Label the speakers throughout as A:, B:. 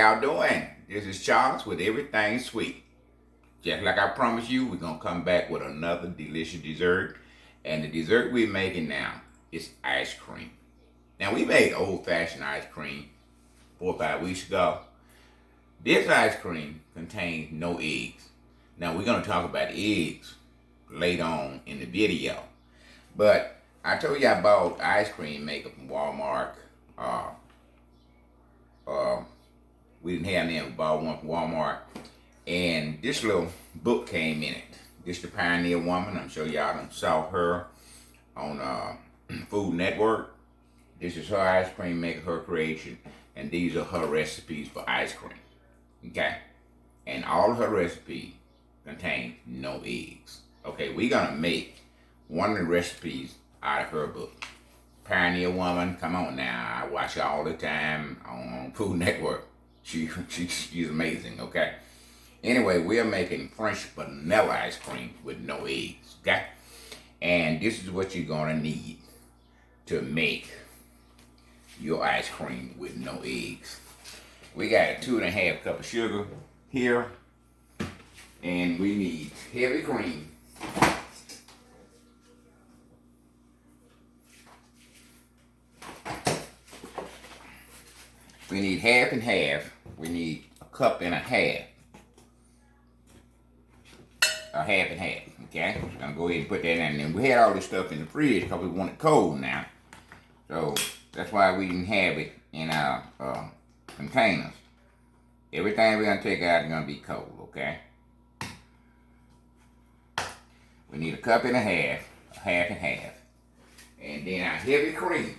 A: y'all doing? This is Charles with Everything Sweet. Just like I promised you, we're going to come back with another delicious dessert. And the dessert we're making now is ice cream. Now, we made old-fashioned ice cream 4 or 5 weeks ago. This ice cream contains no eggs. Now, we're going to talk about eggs later on in the video. But I told you I bought ice cream maker from Walmart. We didn't have them. We bought one from Walmart. And this little book came in it. This is the Pioneer Woman. I'm sure y'all done saw her on Food Network. This is her ice cream maker, her creation. And these are her recipes for ice cream. Okay? And all of her recipes contain no eggs. Okay, we're going to make one of the recipes out of her book. Pioneer Woman, come on now. I watch her all the time on Food Network. She's amazing, okay? Anyway, we're making French vanilla ice cream with no eggs, okay? And this is what you're gonna need to make your ice cream with no eggs. We got a 2.5 cup of sugar here, and we need heavy cream. We need half and half. We need a cup and a half. A half and half, okay? I'm gonna go ahead and put that in. And we had all this stuff in the fridge because we want it cold now. So that's why we didn't have it in our containers. Everything we're gonna take out is gonna be cold, okay? We need a cup and a half and half. And then our heavy cream.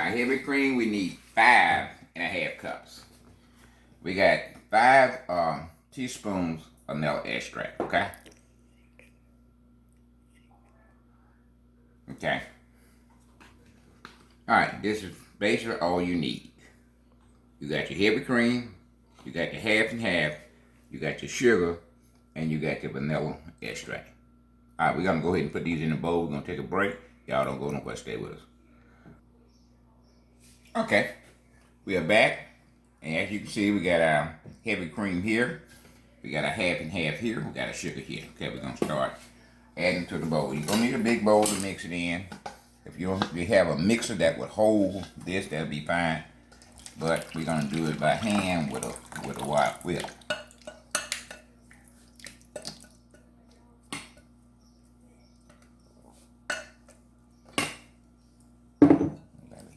A: Heavy cream, we need 5.5 cups. We got 5 teaspoons of vanilla extract, okay? Okay. Alright, this is basically all you need. You got your heavy cream, you got your half and half, you got your sugar, and you got your vanilla extract. Alright, we're going to go ahead and put these in the bowl. We're going to take a break. Y'all don't go nowhere, stay with us. Okay, we are back, and as you can see, we got our heavy cream here. We got a half and half here. We got a sugar here. Okay, we're gonna start adding to the bowl. You're gonna need a big bowl to mix it in. If you have a mixer that would hold this, that'll be fine. But we're gonna do it by hand with a wire whip.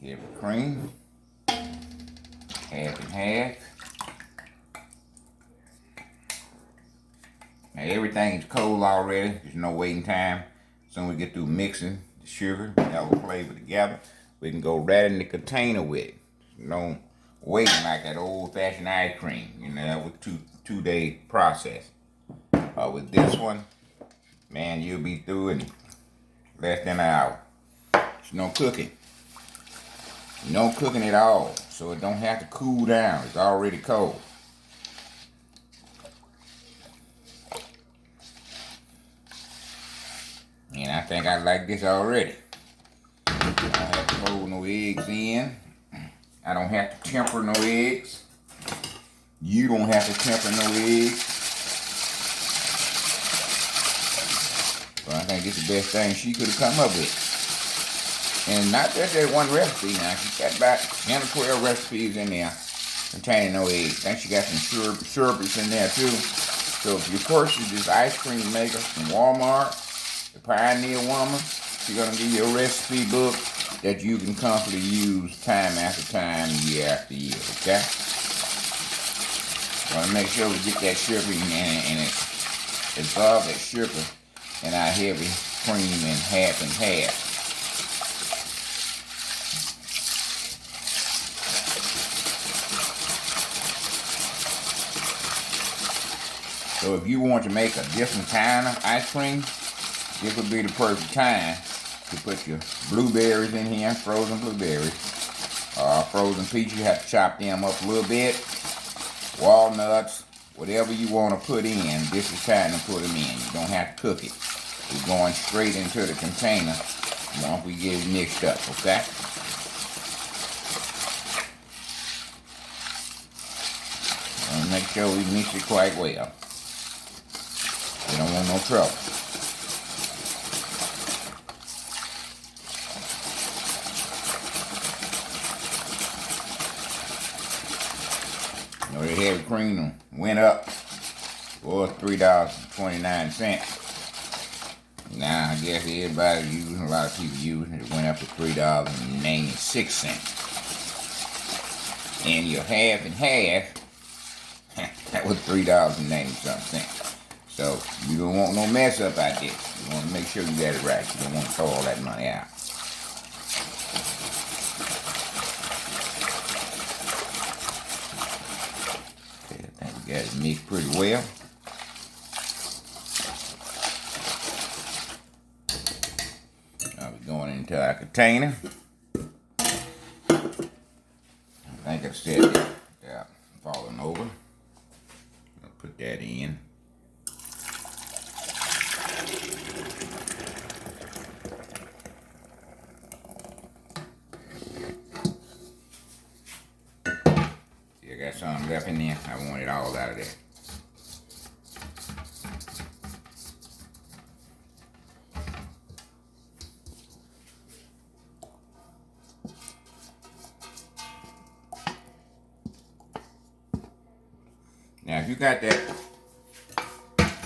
A: Heavy cream, half and half. Now everything is cold already. There's no waiting time. As soon as we get through mixing the sugar, that will flavor together, we can go right in the container with it. No waiting like that old-fashioned ice cream. You know, that was two-day process. With this one, man, you'll be through in less than an hour. There's no cooking. No cooking at all, so it don't have to cool down. It's already cold. And I think I like this already. I don't have to hold no eggs in. I don't have to temper no eggs. You don't have to temper no eggs. So I think it's the best thing she could have come up with. And not just that one recipe now. She's got about 10 or 12 recipes in there containing no eggs. I think she got some sherbets in there too. So if you purchase this ice cream maker from Walmart, the Pioneer Woman, she's going to give you a recipe book that you can comfortably use time after time, year after year, okay? Want to make sure we get that sugar in there and absorb that sugar in our heavy cream in half and half. So if you want to make a different kind of ice cream, this would be the perfect time to put your blueberries in here, frozen blueberries. Frozen peaches, you have to chop them up a little bit. Walnuts, whatever you want to put in, this is time to put them in. You don't have to cook it. We're going straight into the container once we get it mixed up, okay? And make sure we mix it quite well. We don't want no trouble. You know, the heavy cream went up. Was $3.29. Now I guess everybody using, a lot of people using it, went up to $3.96. And your half and half, that was $3.90-something. So you don't want no mess up out there. You want to make sure you got it right. You don't want to throw all that money out. Okay, I think we got it mixed pretty well. Now we're going into our container. I think I said it. Yeah, falling over. I'll put that in. See, I got some left in there. I want it all out of there. Now, if you got that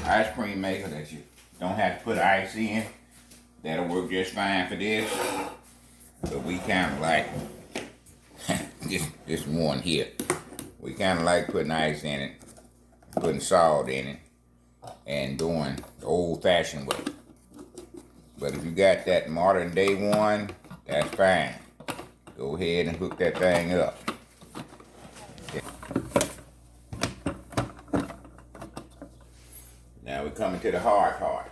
A: ice cream maker that you don't have to put ice in, that'll work just fine for this. But we kind of like this one here. We kind of like putting ice in it, putting salt in it, and doing the old-fashioned way. But if you got that modern day one, that's fine. Go ahead and hook that thing up. Now we're coming to the hard part.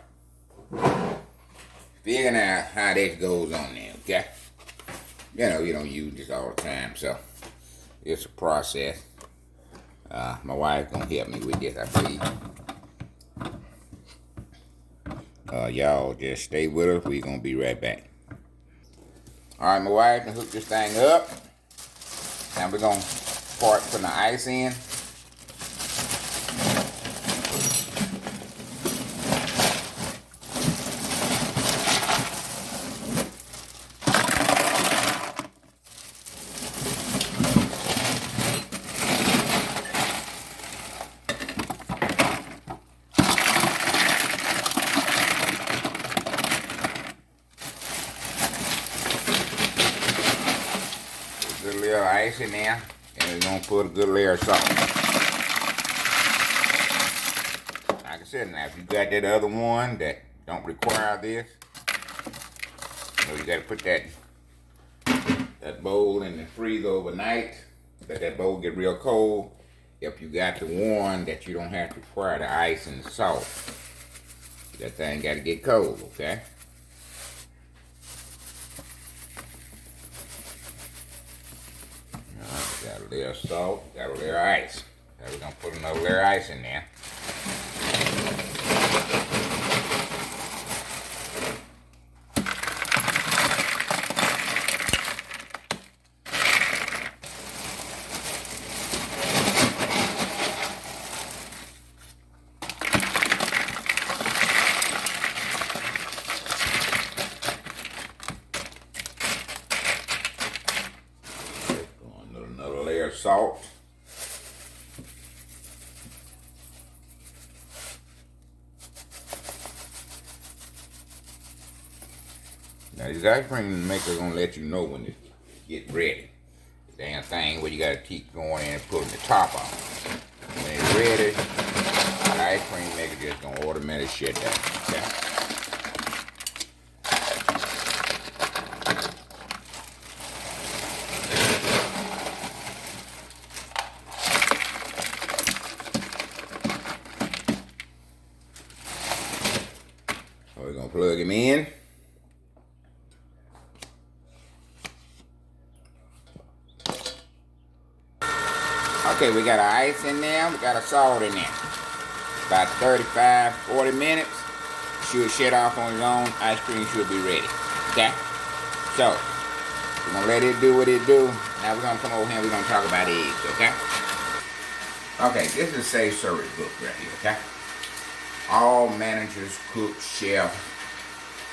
A: Figuring out how this goes on there, okay? You know, you don't use this all the time, so it's a process. My wife's gonna help me with this, I believe. Y'all just stay with us. We're gonna be right back. All right, my wife can hook this thing up. Now we're gonna start putting the ice in. Good little ice in there, and we're gonna put a good layer of salt. Like I said, now if you got that other one that don't require this, so you gotta put that bowl in the freezer overnight. Let that bowl get real cold. If you got the one that you don't have to require the ice and the salt, that thing gotta get cold, okay? Got a layer of salt, got a layer of ice. Now we're gonna put another layer of ice in there. Another layer of salt. Now this ice cream maker gonna let you know when it get ready. The damn thing where you gotta keep going in and putting the top on. When it's ready, the ice cream maker just gonna automatically shut down. Okay? So we're gonna plug him in. Okay, we got our ice in there, we got our salt in there. About 35, 40 minutes. should shut off on its own. Ice cream should be ready. Okay? So, we're going to let it do what it do. Now we're going to come over here and we're going to talk about eggs, okay? Okay, this is a safe service book right here, okay? All managers, cooks, chefs,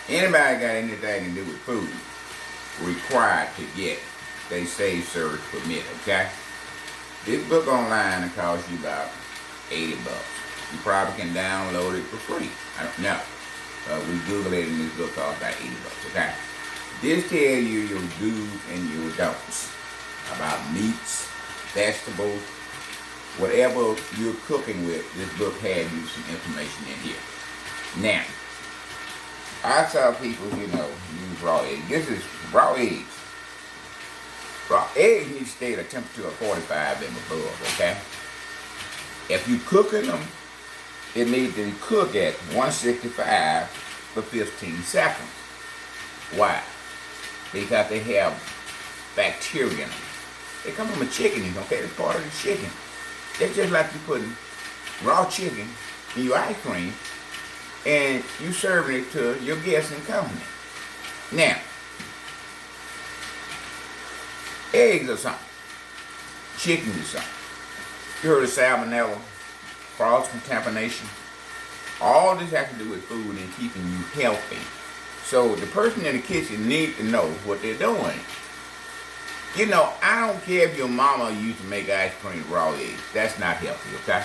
A: anybody got anything to do with food required to get they safe service permit, okay? This book online will cost you about 80 bucks. You probably can download it for free. I don't know. We Google it and this book costs about 80 bucks, okay? This tells you your do's and your don'ts about meats, vegetables, whatever you're cooking with. This book has you some information in here. Now, I saw people, use raw eggs. This is raw eggs. Raw eggs need to stay at a temperature of 45 and above, okay? If you're cooking them, it needs to cook at 165 for 15 seconds. Why? Because they have bacteria in them. They come from a chicken, okay? It's part of the chicken. It's just like you putting raw chicken in your ice cream and you serving it to your guests and company. Now, eggs are something. Chicken is something. You heard of salmonella, cross-contamination. All this has to do with food and keeping you healthy. So the person in the kitchen needs to know what they're doing. I don't care if your mama used to make ice cream with raw eggs. That's not healthy, okay?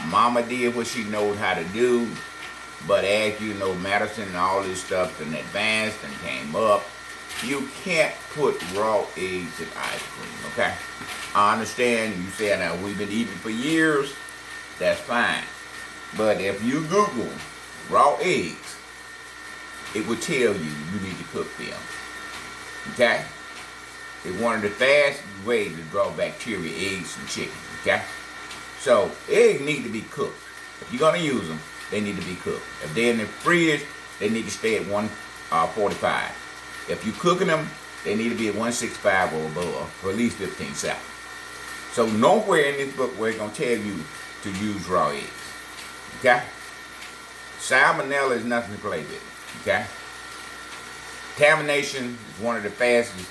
A: Mama did what she knows how to do, but as you know, medicine and all this stuff and advanced and came up, you can't put raw eggs in ice cream, okay? I understand you say, now we've been eating for years, that's fine. But if you Google raw eggs, it will tell you need to cook them, okay? It's one of the fastest ways to draw bacteria, eggs, and chicken, okay? So, eggs need to be cooked. If you're going to use them, they need to be cooked. If they're in the fridge, they need to stay at 145. If you're cooking them, they need to be at 165 or above for at least 15 seconds. So, nowhere in this book where it's going to tell you to use raw eggs, okay? Salmonella is nothing to play with, okay? Contamination is one of the fastest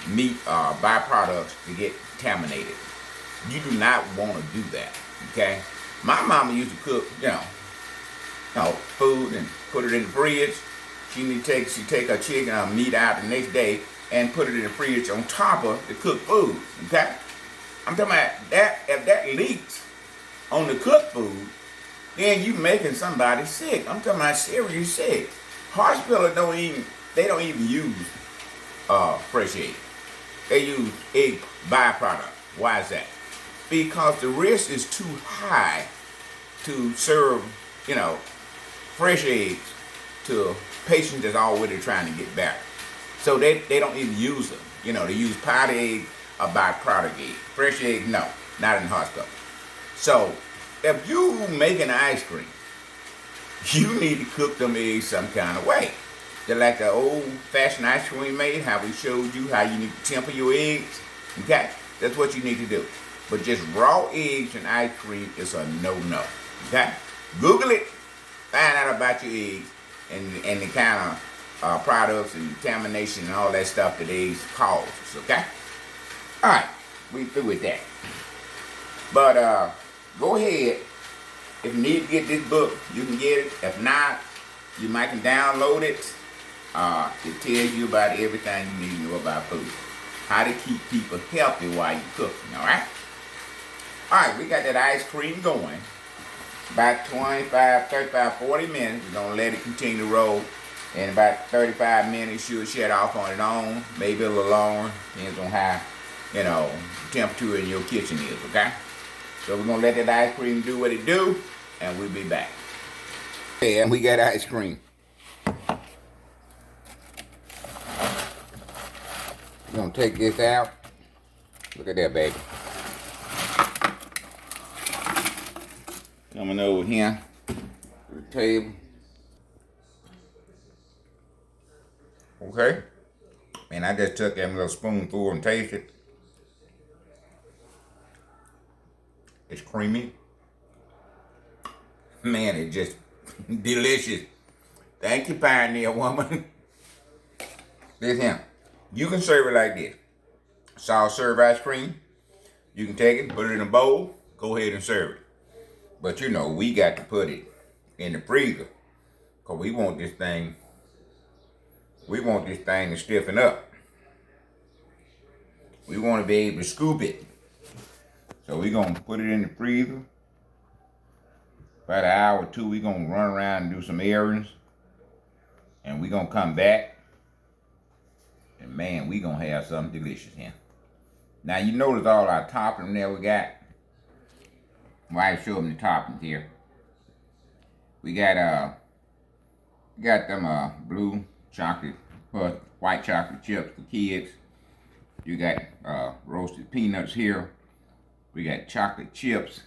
A: meat byproducts to get contaminated. You do not want to do that, okay? My mama used to cook, food and put it in the fridge. She take her chicken or meat out the next day and put it in the fridge on top of the cooked food, okay? I'm talking about that. If that leaks on the cooked food, then you making somebody sick. I'm talking about serious sick. Hospitals don't even use fresh egg. They use egg byproduct. Why is that? Because the risk is too high to serve, fresh eggs to patients that's already trying to get better. So they don't even use them. They use powdered egg or byproduct egg. Fresh egg, no, not in the hospital. So if you making ice cream, you need to cook them eggs some kind of way. Just like the old-fashioned ice cream made, how we showed you how you need to temper your eggs. Okay? That's what you need to do. But just raw eggs and ice cream is a no-no. Okay? Google it. Find out about your eggs and the kind of products and contamination and all that stuff that eggs causes. Okay? Alright. We through with that. But go ahead. If you need to get this book, you can get it. If not, you might can download it. It tells you about everything you need to know about food. How to keep people healthy while you're cooking, alright? Alright, we got that ice cream going. About 25, 35, 40 minutes. We're going to let it continue to roll. In about 35 minutes, you'll shut off on its own. Maybe a little longer. Depends on how, temperature in your kitchen is, okay? So we're going to let that ice cream do what it do, and we'll be back. Okay, and we got ice cream. We're going to take this out. Look at that, baby. Coming over here to the table. Okay. And I just took that little spoonful and tasted. It's creamy. Man, it just Delicious. Thank you, Pioneer Woman. Listen, you can serve it like this. Soft serve ice cream. You can take it, put it in a bowl, go ahead and serve it. But you know, we got to put it in the freezer. Because we want this thing to stiffen up. We want to be able to scoop it. So we're going to put it in the freezer. About an hour or two, we're going to run around and do some errands. And we're going to come back. And man, we're going to have something delicious here. Now you notice all our toppings there we got. Well, I show them the toppings here. We got them blue chocolate, white chocolate chips for kids. You got roasted peanuts here. We got chocolate chips.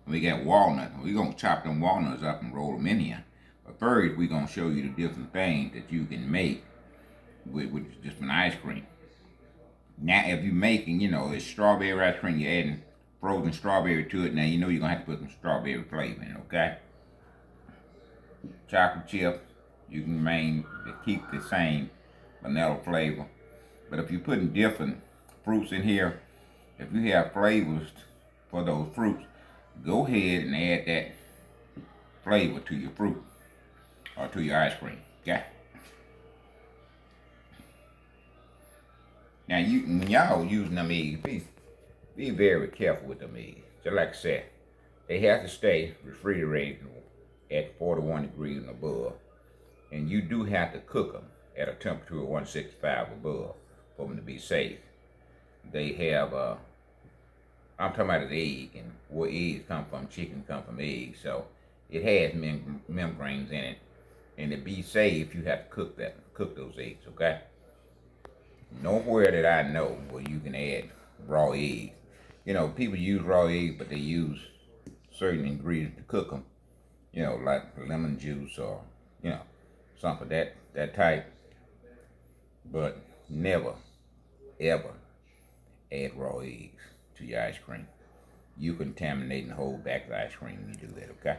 A: And we got walnuts. We're gonna chop them walnuts up and roll them in here. But first, we're gonna show you the different things that you can make with just an ice cream. Now, if you're making, you know, it's strawberry ice cream, you're adding frozen strawberry to it. Now, you know you're going to have to put some strawberry flavor in it, okay? Chocolate chip, you can keep the same vanilla flavor. But if you're putting different fruits in here, if you have flavors for those fruits, go ahead and add that flavor to your fruit or to your ice cream, okay? Now, when y'all using them eggs, be very careful with them eggs. Just like I said, they have to stay refrigerated at 41 degrees and above. And you do have to cook them at a temperature of 165 above for them to be safe. They have, I'm talking about an egg, and where eggs come from, chicken come from eggs. So it has membranes in it. And to be safe, you have to cook those eggs, okay? Nowhere that I know where you can add raw eggs. You know, people use raw eggs, but they use certain ingredients to cook them. You know, like lemon juice or, you know, something that type. But never, ever add raw eggs to your ice cream. You contaminating the whole back of the ice cream when you do that, okay?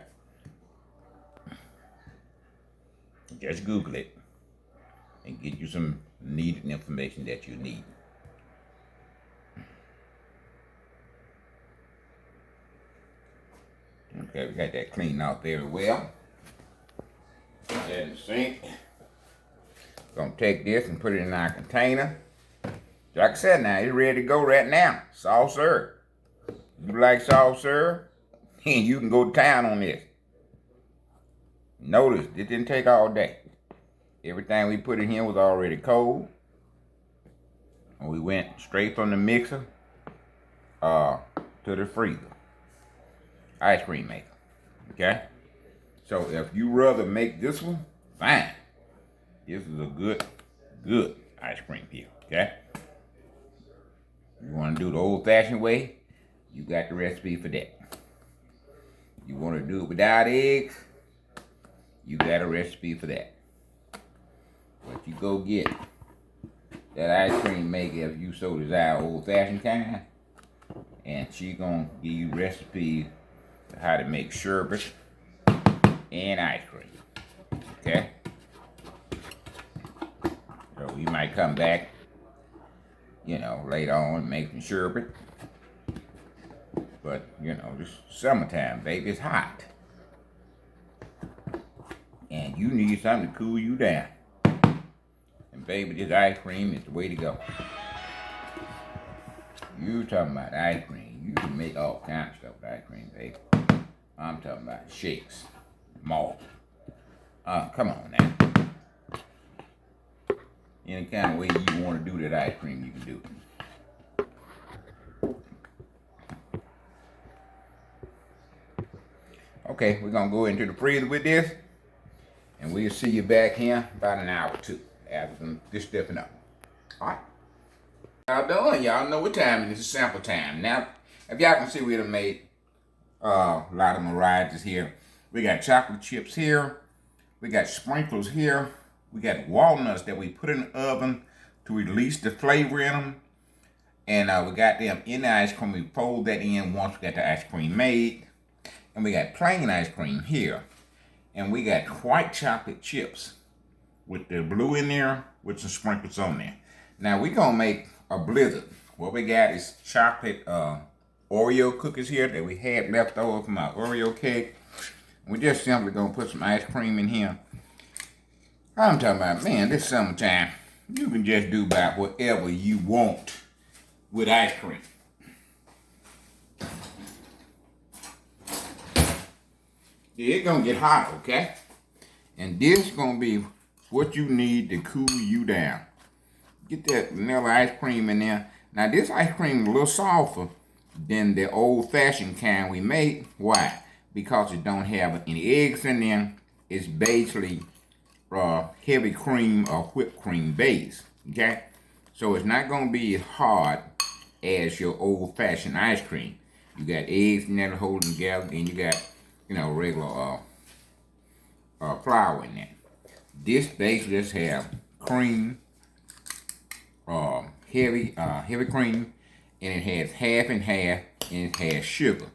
A: Just Google it and get you some needed information that you need. Okay, we got that cleaned out very well. Put that in the sink. Gonna take this and put it in our container. Like I said, now it's ready to go right now. Soft serve. You like soft serve? And you can go to town on this. Notice, it didn't take all day. Everything we put in here was already cold. And we went straight from the mixer to the freezer. Ice cream maker. Okay? So if you rather make this one, fine. This is a good ice cream here. Okay? You want to do the old-fashioned way, you got the recipe for that. You want to do it without eggs, you got a recipe for that. But you go get that ice cream maker if you so desire, old-fashioned kind, and she gonna give you recipes for how to make sherbet and ice cream. Okay? So we might come back, you know, later on making sherbet. But, you know, this summertime, baby, it's hot. And you need something to cool you down. And baby, this ice cream is the way to go. You talking about ice cream. You can make all kinds of stuff with ice cream, baby. I'm talking about shakes, malt. Come on now. Any kind of way you want to do that ice cream, you can do it. Okay, we're going to go into the freezer with this. And we'll see you back here about an hour or two after this stepping up. All right. Y'all done. Y'all know what time it is. It's sample time. Now, if y'all can see, we done made a lot of varieties here. We got chocolate chips here. We got sprinkles here. We got walnuts that we put in the oven to release the flavor in them. And we got them in the ice cream. We fold that in once we got the ice cream made. And we got plain ice cream here. And we got white chocolate chips with the blue in there with some sprinkles on there. Now we gonna make a blizzard. What we got is chocolate Oreo cookies here that we had left over from our Oreo cake. We just simply gonna put some ice cream in here. I'm talking about, man, this summertime, you can just do about whatever you want with ice cream. Yeah, it's gonna get hot, okay? And this gonna be what you need to cool you down. Get that vanilla ice cream in there. Now this ice cream is a little softer than the old-fashioned kind we made. Why? Because it don't have any eggs in there. It's basically heavy cream or whipped cream base. Okay? So it's not gonna be as hard as your old-fashioned ice cream. You got eggs in there to hold them together, and you got, you know, regular flour in there. This basically just have cream, heavy cream, and it has half and half, and it has sugar.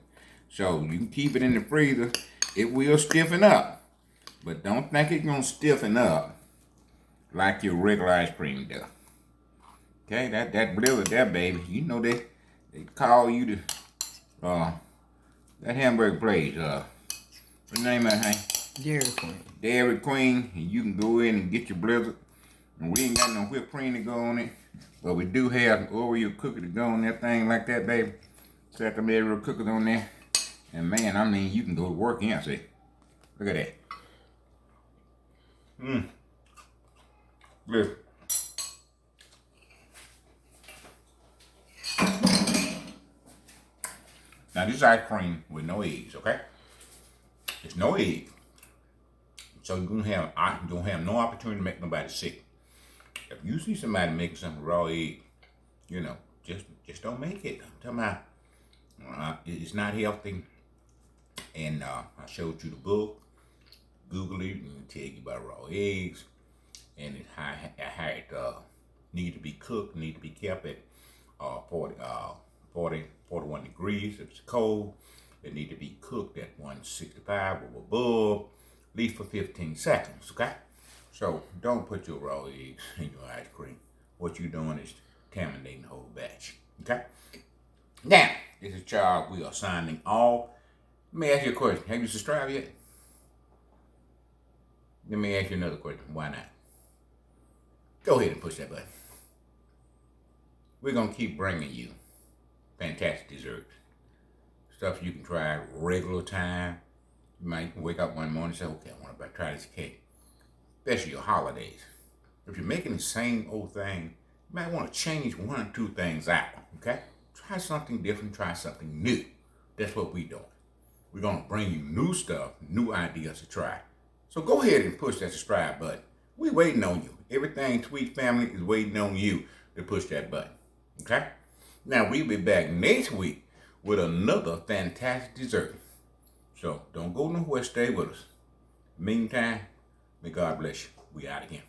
A: So you can keep it in the freezer. It will stiffen up, but don't think it's gonna stiffen up like your regular ice cream does. Okay, that blizzard there, baby. You know they call you the that hamburger place. What's the name of that thing?
B: Dairy Queen.
A: Dairy Queen. And you can go in and get your blizzard. And we ain't got no whipped cream to go on it, but we do have an Oreo cookie to go on that thing like that, baby. Set them Oreo cookies on there, and man, I mean, you can go to work and see. Look at that. Listen. Now this ice cream with no eggs, okay? It's no egg, so you're gonna have no opportunity to make nobody sick. If you see somebody making some raw egg, you know, just don't make it. I'm talking about it's not healthy. And I showed you the book. Google it and it'll tell you about raw eggs and how it need to be cooked, need to be kept at 41 degrees. If it's cold, it need to be cooked at 165 or above, at least for 15 seconds, okay? So don't put your raw eggs in your ice cream. What you're doing is contaminating the whole batch, okay? Now, this is Charles. We are signing off. Let me ask you a question. Have you subscribed yet? Let me ask you another question. Why not? Go ahead and push that button. We're going to keep bringing you fantastic desserts. Stuff you can try regular time. You might wake up one morning and say, okay, I want to try this cake. Especially your holidays. If you're making the same old thing, you might want to change one or two things out, okay? Try something different, try something new. That's what we're doing. We're going to bring you new stuff, new ideas to try. So go ahead and push that subscribe button. We're waiting on you. Everything Tweet Family is waiting on you to push that button, okay? Now, we'll be back next week with another fantastic dessert. So don't go nowhere, stay with us. Meantime, may God bless you. We out again.